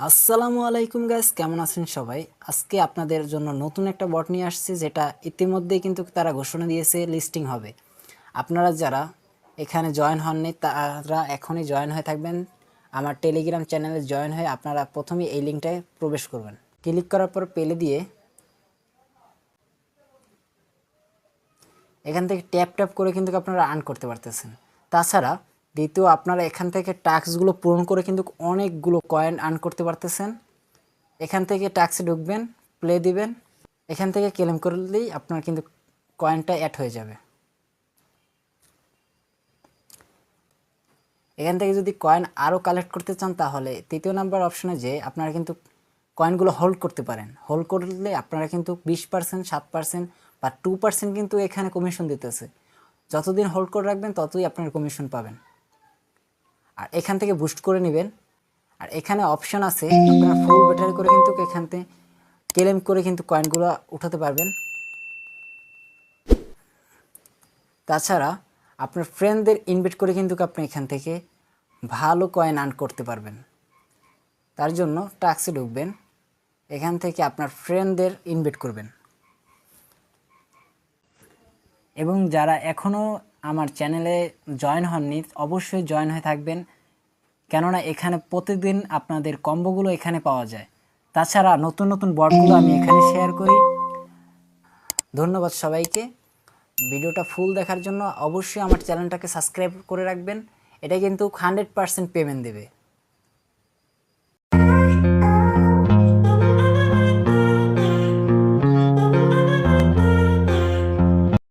আসসালামু আলাইকুম গাইস, কেমন আছেন সবাই? আজকে আপনাদের জন্য নতুন একটা বট নিয়ে আসছি, যেটা ইতিমধ্যেই কিন্তু তারা ঘোষণা দিয়েছে লিস্টিং হবে। আপনারা যারা এখানে জয়েন হননি তারা এখনই জয়েন হয়ে থাকবেন। আমার টেলিগ্রাম চ্যানেলে জয়েন হয়ে আপনারা প্রথমেই এই লিঙ্কটায় প্রবেশ করবেন। ক্লিক করার পর পেলে দিয়ে এখান থেকে ট্যাপ ট্যাপ করে কিন্তু আপনারা আর্ন করতে পারতেছেন। তাছাড়া দ্বিতীয়, আপনারা এখান থেকে টাস্কগুলো পূরণ করে কিন্তু অনেকগুলো কয়েন আর্ন করতে পারতেছেন। এখান থেকে টাস্কে ঢুকবেন, প্লে দিবেন, এখান থেকে ক্লেম করলেই আপনার কিন্তু কয়েনটা অ্যাড হয়ে যাবে। এখান থেকে যদি কয়েন আরও কালেক্ট করতে চান তাহলে তৃতীয় নাম্বার অপশনে যে আপনারা কিন্তু কয়েনগুলো হোল্ড করতে পারেন। হোল্ড করলে আপনারা কিন্তু 20%, 7% বা 2% কিন্তু এখানে কমিশন দিতেছে। যতদিন হোল্ড করে রাখবেন ততই আপনার কমিশন পাবেন। আর এখান থেকে বুস্ট করে নেবেন। আর এখানে অপশন আছে, আপনারা ফুল ব্যাটারি করে কিন্তু এখান থেকে ক্লেম করে কিন্তু কয়েনগুলো উঠাতে পারবেন। তাছাড়া আপনার ফ্রেন্ডদের ইনভাইট করে কিন্তু আপনি এখান থেকে ভালো কয়েন আর্ন করতে পারবেন। তার জন্য টাস্কে ঢুকবেন, এখান থেকে আপনার ফ্রেন্ডদের ইনভাইট করবেন। এবং যারা এখনও আমার চ্যানেলে জয়েন হননি অবশ্যই জয়েন হয়ে থাকবেন, কেননা এখানে প্রতিদিন আপনাদের কম্বোগুলো এখানে পাওয়া যায়। তাছাড়া নতুন নতুন বটগুলো আমি এখানে শেয়ার করি। ধন্যবাদ সবাইকে ভিডিওটা ফুল দেখার জন্য। অবশ্যই আমার চ্যানেলটাকে সাবস্ক্রাইব করে রাখবেন, এটা কিন্তু 100% পেমেন্ট দেবে।